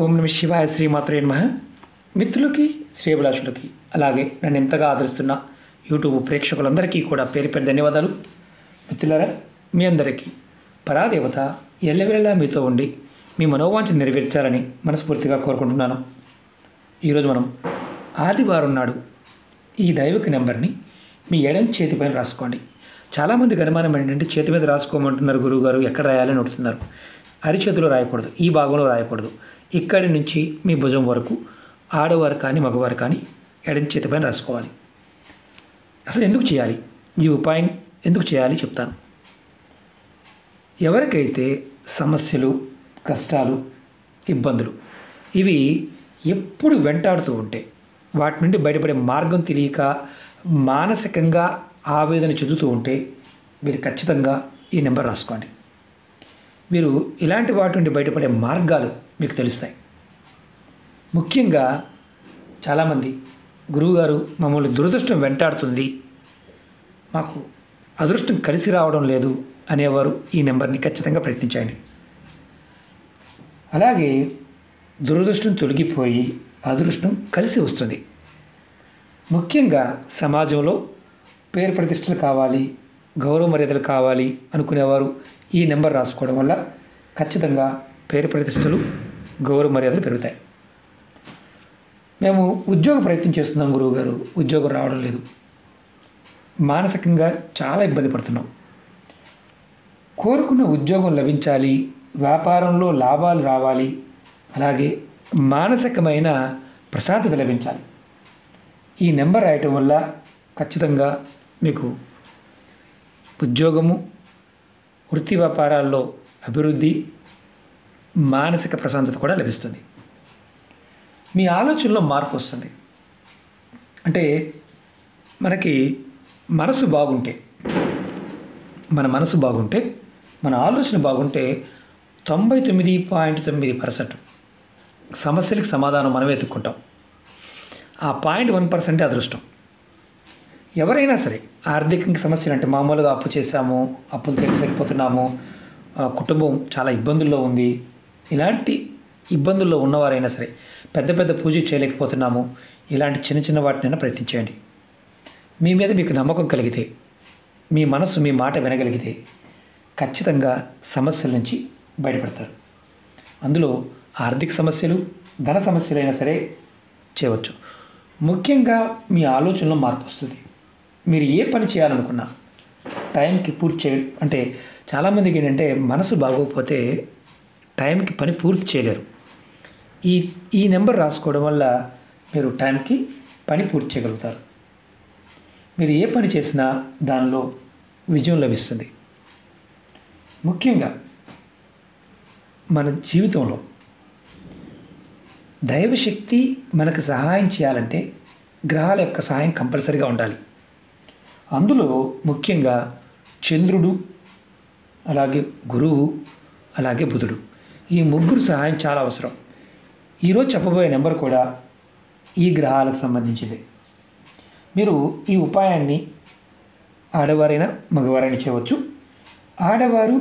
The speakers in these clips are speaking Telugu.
ఓం నమ శివాయ శ్రీమాత్రే నమః. మిత్రులకి శ్రేయభిలాషులకి అలాగే నన్ను ఎంతగా ఆదరిస్తున్న యూట్యూబ్ ప్రేక్షకులందరికీ కూడా పేరు పేరు ధన్యవాదాలు. మిత్రులారా, మీ అందరికీ పరాదేవత ఎల్లవేళలా మీతో ఉండి మీ మనోవాంఛ నెరవేర్చాలని మనస్ఫూర్తిగా కోరుకుంటున్నాను. ఈరోజు మనం ఆదివారం నాడు ఈ దైవిక నెంబర్ని మీ ఎడం చేతిపైన రాసుకోండి. చాలామందికి అనుమానం ఏంటంటే చేతి మీద రాసుకోమంటున్నారు గురువుగారు, ఎక్కడ రాయాలని అడుగుతున్నారు. అరిచేతిలో రాయకూడదు, ఈ భాగంలో రాయకూడదు. ఇక్కడి నుంచి మీ భుజం వరకు ఆడవారు కానీ మగవారు కానీ ఎడం చేతిపైన రాసుకోవాలి. అసలు ఎందుకు చేయాలి, ఈ ఉపాయం ఎందుకు చేయాలి చెప్తాను. ఎవరికైతే సమస్యలు, కష్టాలు, ఇబ్బందులు ఇవి ఎప్పుడు వెంటాడుతూ ఉంటే వాటి నుండి బయటపడే మార్గం తెలియక మానసికంగా ఆవేదన చెందుతూ ఉంటే మీరు ఖచ్చితంగా ఈ నెంబర్ రాసుకోండి. మీరు ఇలాంటి వాటి నుండి బయటపడే మార్గాలు మీకు తెలుస్తాయి. ముఖ్యంగా చాలామంది గురువుగారు మమ్మల్ని దురదృష్టం వెంటాడుతుంది, మాకు అదృష్టం కలిసి రావడం లేదు అనేవారు ఈ నెంబర్ని ఖచ్చితంగా ప్రయత్నించండి. అలాగే దురదృష్టం తొలగిపోయి అదృష్టం కలిసి వస్తుంది. ముఖ్యంగా సమాజంలో పేరు ప్రతిష్టలు కావాలి, గౌరవ మర్యాదలు కావాలి అనుకునేవారు ఈ నెంబర్ రాసుకోవడం వల్ల ఖచ్చితంగా పేరు ప్రతిష్టలు, గౌరవ మర్యాదలు పెరుగుతాయి. మేము ఉద్యోగ ప్రయత్నం చేస్తున్నాం గురువుగారు, ఉద్యోగం రావడం లేదు, మానసికంగా చాలా ఇబ్బంది పడుతున్నాం, కోరుకున్న ఉద్యోగం లభించాలి, వ్యాపారంలో లాభాలు రావాలి, అలాగే మానసికమైన ప్రశాంతత లభించాలి. ఈ నెంబర్ రాయటం వల్ల ఖచ్చితంగా మీకు ఉద్యోగము, వృత్తి వ్యాపారాల్లో అభివృద్ధి, మానసిక ప్రశాంతత కూడా లభిస్తుంది. మీ ఆలోచనలో మార్పు వస్తుంది. అంటే మనకి మనసు బాగుంటే, మన మనసు బాగుంటే, మన ఆలోచన బాగుంటే 99.9% సమస్యలకు సమాధానం మనం వెతుక్కుంటాం. ఆ 0.1% అదృష్టం. ఎవరైనా సరే ఆర్థిక సమస్యలు అంటే మామూలుగా అప్పు చేశాము, అప్పులు తీర్చలేకపోతున్నాము, కుటుంబం చాలా ఇబ్బందుల్లో ఉంది, ఇలాంటి ఇబ్బందుల్లో ఉన్నవారైనా సరే పెద్ద పెద్ద పూజ చేయలేకపోతున్నాము, ఇలాంటి చిన్న చిన్న వాటినైనా ప్రయత్నించండి. మీ మీద మీకు నమ్మకం కలిగితే, మీ మనసు మీ మాట వినగలిగితే ఖచ్చితంగా సమస్యల నుంచి బయటపడతారు. అందులో ఆర్థిక సమస్యలు, ధన సమస్యలైనా సరే చేయవచ్చు. ముఖ్యంగా మీ ఆలోచనలో మార్పు వస్తుంది. మీరు ఏ పని చేయాలనుకున్నా టైంకి పూర్తి చేయడం. అంటే చాలామందికి ఏంటంటే మనసు బాగోకపోతే టైంకి పని పూర్తి చేయలేరు. ఈ నెంబర్ రాసుకోవడం వల్ల మీరు టైంకి పని పూర్తి చేయగలుగుతారు. మీరు ఏ పని చేసినా దానిలో విజయం లభిస్తుంది. ముఖ్యంగా మన జీవితంలో దైవశక్తి మనకు సహాయం చేయాలంటే గ్రహాల యొక్క సహాయం కంపల్సరీగా ఉండాలి. అందులో ముఖ్యంగా చంద్రుడు, అలాగే గురువు, అలాగే బుధుడు, ఈ ముగ్గురు సహాయం చాలా అవసరం. ఈరోజు చెప్పబోయే నెంబర్ కూడా ఈ గ్రహాలకు సంబంధించింది. మీరు ఈ ఉపాయాన్ని ఆడవారైనా మగవారైనా చేయవచ్చు. ఆడవారు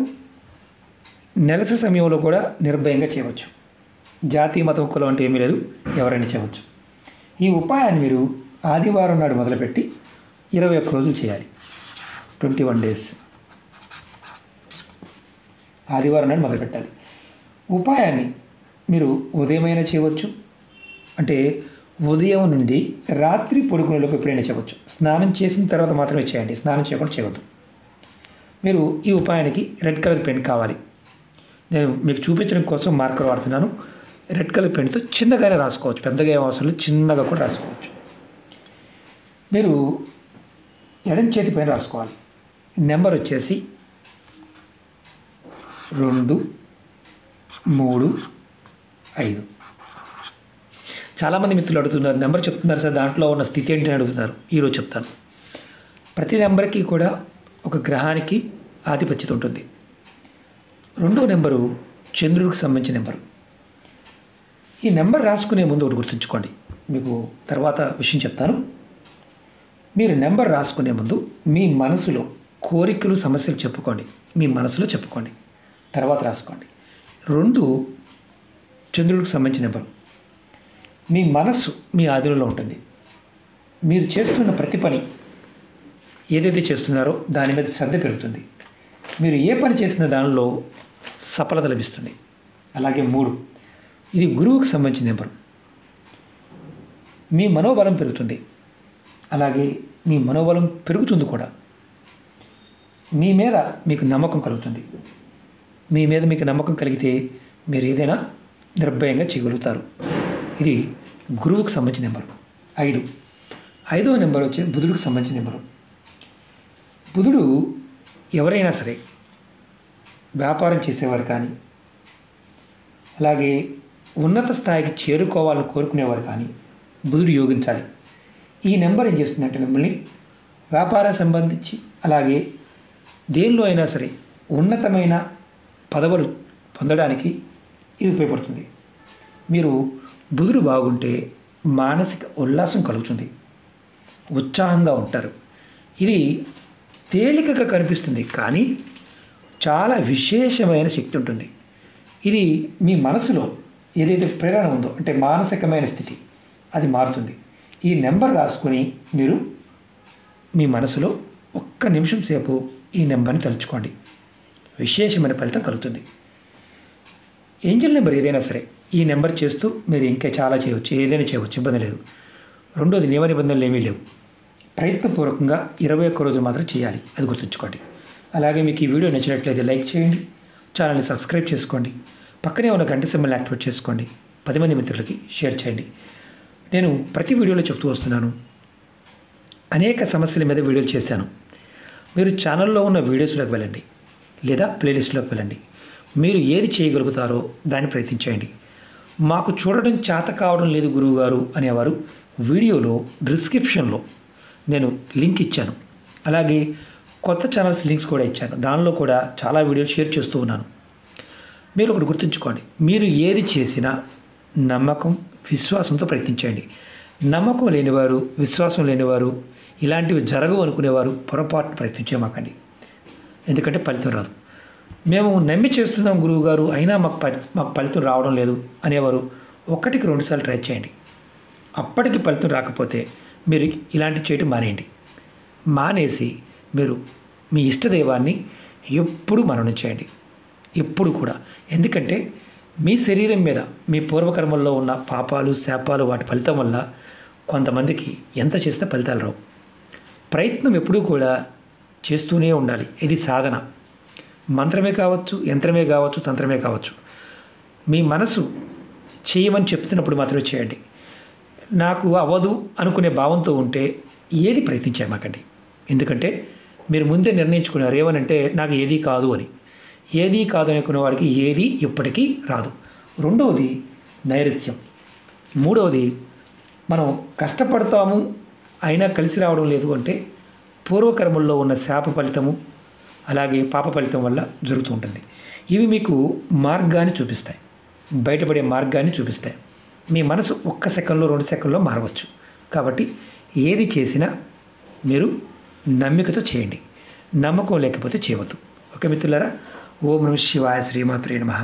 నెలసరి సమయంలో కూడా నిర్భయంగా చేయవచ్చు. జాతి, మతం, కులం అంటే ఏమీ లేదు, ఎవరైనా చేయవచ్చు. ఈ ఉపాయాన్ని మీరు ఆదివారం నాడు మొదలుపెట్టి 21 రోజులు చేయాలి. 21 డేస్ ఆదివారం నాడు మొదలుపెట్టాలి. ఉపాయాన్ని మీరు ఉదయమైనా చేయవచ్చు, అంటే ఉదయం నుండి రాత్రి పడుకునేలోపు ఎప్పుడైనా చేయవచ్చు. స్నానం చేసిన తర్వాత మాత్రమే చేయండి, స్నానం చేయకుండా చేయవద్దు. మీరు ఈ ఉపాయానికి రెడ్ కలర్ పెన్ కావాలి. నేను మీకు చూపించడం కోసం మార్కర్ వాడుతున్నాను. రెడ్ కలర్ పెన్తో చిన్నగానే రాసుకోవచ్చు, పెద్దగా ఏం అవసరం లేదు, చిన్నగా కూడా రాసుకోవచ్చు. మీరు ఎడం చేతి పైన రాసుకోవాలి. నెంబర్ వచ్చేసి 2, 3, 5. చాలామంది మిత్రులు అడుగుతున్నారు, నెంబర్ చెప్తున్నారు సార్, దాంట్లో ఉన్న స్థితి ఏంటని అడుగుతున్నారు. ఈరోజు చెప్తాను. ప్రతి నెంబర్కి కూడా ఒక గ్రహానికి ఆధిపత్యత ఉంటుంది. 2వ నెంబరు చంద్రుడికి సంబంధించిన నెంబరు. ఈ నెంబర్ రాసుకునే ముందు ఒకటి గుర్తుంచుకోండి, మీకు తర్వాత విషయం చెప్తాను. మీరు నెంబర్ రాసుకునే ముందు మీ మనసులో కోరికలు, సమస్యలు చెప్పుకోండి. మీ మనసులో చెప్పుకోండి, తర్వాత రాసుకోండి. 2 చంద్రుడికి సంబంధించిన నెంబరు. మీ మనస్సు మీ ఆధీనంలో ఉంటుంది. మీరు చేస్తున్న ప్రతి పని ఏదైతే చేస్తున్నారో దాని మీద శ్రద్ధ పెరుగుతుంది. మీరు ఏ పని చేసిన దానిలో సఫలత లభిస్తుంది. అలాగే 3, ఇది గురువుకు సంబంధించిన నెంబరు. మీ మనోబలం పెరుగుతుంది. అలాగే మీ మనోబలం పెరుగుతుంది కూడా. మీ మీద మీకు నమ్మకం కలుగుతుంది. మీ మీద మీకు నమ్మకం కలిగితే మీరు ఏదైనా నిర్భయంగా చేయగలుగుతారు. ఇది గురువుకు సంబంధించిన నెంబరు. 5వ నెంబర్ వచ్చి బుధుడికి సంబంధించిన నెంబరు. బుధుడు ఎవరైనా సరే వ్యాపారం చేసేవారు కానీ, అలాగే ఉన్నత స్థాయికి చేరుకోవాలని కోరుకునేవారు కానీ బుధుడు యోగించాలి. ఈ నెంబర్ ఏం చేస్తుందంటే మిమ్మల్ని వ్యాపారం సంబంధించి అలాగే దేనిలో అయినా సరే ఉన్నతమైన పదవులు పొందడానికి ఇది ఉపయోగపడుతుంది. మీరు బుధుడు బాగుంటే మానసిక ఉల్లాసం కలుగుతుంది, ఉత్సాహంగా ఉంటారు. ఇది తేలికగా కనిపిస్తుంది కానీ చాలా విశేషమైన శక్తి ఉంటుంది. ఇది మీ మనసులో ఏదైతే ప్రేరణ ఉందో అంటే మానసికమైన స్థితి అది మారుతుంది. ఈ నెంబర్ రాసుకొని మీరు మీ మనసులో 1 నిమిషం సేపు ఈ నెంబర్ని తలుచుకోండి. విశేషమైన ఫలితం కలుగుతుంది. ఏంజల్ నెంబర్ ఏదైనా సరే ఈ నెంబర్ చేస్తూ మీరు ఇంకా చాలా చేయవచ్చు, ఏదైనా చేయవచ్చు, ఇబ్బంది లేదు. 2వది నియమ నిబంధనలు ఏమీ లేవు. ప్రయత్నపూర్వకంగా 21 రోజులు మాత్రం చేయాలి, అది గుర్తుంచుకోండి. అలాగే మీకు ఈ వీడియో నచ్చినట్లయితే లైక్ చేయండి, ఛానల్ని సబ్స్క్రైబ్ చేసుకోండి, పక్కనే ఉన్న గంట సింబల్ని యాక్టివేట్ చేసుకోండి, 10 మంది మిత్రులకి షేర్ చేయండి. నేను ప్రతి వీడియోలో చెప్తూ వస్తున్నాను, అనేక సమస్యల మీద వీడియోలు చేశాను. మీరు ఛానల్లో ఉన్న వీడియోస్లోకి వెళ్ళండి లేదా ప్లేలిస్ట్లోకి వెళ్ళండి. మీరు ఏది చేయగలుగుతారో దాన్ని ప్రయత్నించండి. మాకు చూడడం చేత కావడం లేదు గురువుగారు అనేవారు వీడియోలో డిస్క్రిప్షన్లో నేను లింక్ ఇచ్చాను. అలాగే కొత్త ఛానల్స్ లింక్స్ కూడా ఇచ్చాను. దానిలో కూడా చాలా వీడియోలు షేర్ చేస్తూ ఉన్నాను. మీరు ఒకటి గుర్తుంచుకోండి, మీరు ఏది చేసినా నమ్మకం విశ్వాసంతో ప్రయత్నించండి. నమ్మకం లేనివారు, విశ్వాసం లేనివారు, ఇలాంటివి జరగవు అనుకునేవారు పొరపాటు ప్రయత్నించేమాకండి. ఎందుకంటే ఫలితం రాదు. మేము నమ్మి చేస్తున్నాం గురువుగారు అయినా మాకు ఫలితం రావడం లేదు అనేవారు 1కి 2 సార్లు ట్రై చేయండి. అప్పటికి ఫలితం రాకపోతే మీరు ఇలాంటి చేయటం మానేయండి. మానేసి మీరు మీ ఇష్టదైవాన్ని ఎప్పుడు మననం చేయండి, ఎప్పుడు కూడా. ఎందుకంటే మీ శరీరం మీద మీ పూర్వకర్మల్లో ఉన్న పాపాలు శాపాలు వాటి ఫలితం వల్ల కొంతమందికి ఎంత చేసినా ఫలితాలు రావు. ప్రయత్నం ఎప్పుడూ కూడా చేస్తూనే ఉండాలి. ఇది సాధన. మంత్రమే కావచ్చు, యంత్రమే కావచ్చు, తంత్రమే కావచ్చు. మీ మనసు చేయమని చెప్తున్నప్పుడు మాత్రమే చేయండి. నాకు అవ్వదు అనుకునే భావంతో ఉంటే ఏది ప్రయత్నించామాకండి. ఎందుకంటే మీరు ముందే నిర్ణయించుకున్నారు ఏమనంటే నాకు ఏదీ కాదు అని. ఏదీ కాదు అనుకునే వాడికి ఏది ఎప్పటికీ రాదు. 2వది నైరస్యం. 3వది మనం కష్టపడతాము అయినా కలిసి రావడం లేదు అంటే పూర్వకర్మల్లో ఉన్న శాప ఫలితము అలాగే పాప ఫలితం వల్ల జరుగుతూ ఉంటుంది. ఇవి మీకు మార్గాన్ని చూపిస్తాయి, బయటపడే మార్గాన్ని చూపిస్తాయి. మీ మనసు 1 సెకండ్లో 2 సెకండ్లో మారవచ్చు. కాబట్టి ఏది చేసినా మీరు నమ్మికతో చేయండి, నమ్మకం లేకపోతే చేయవద్దు. ఓకే మిత్రులారా, ఓం నమః శివాయ, శ్రీమాత్రే నమః.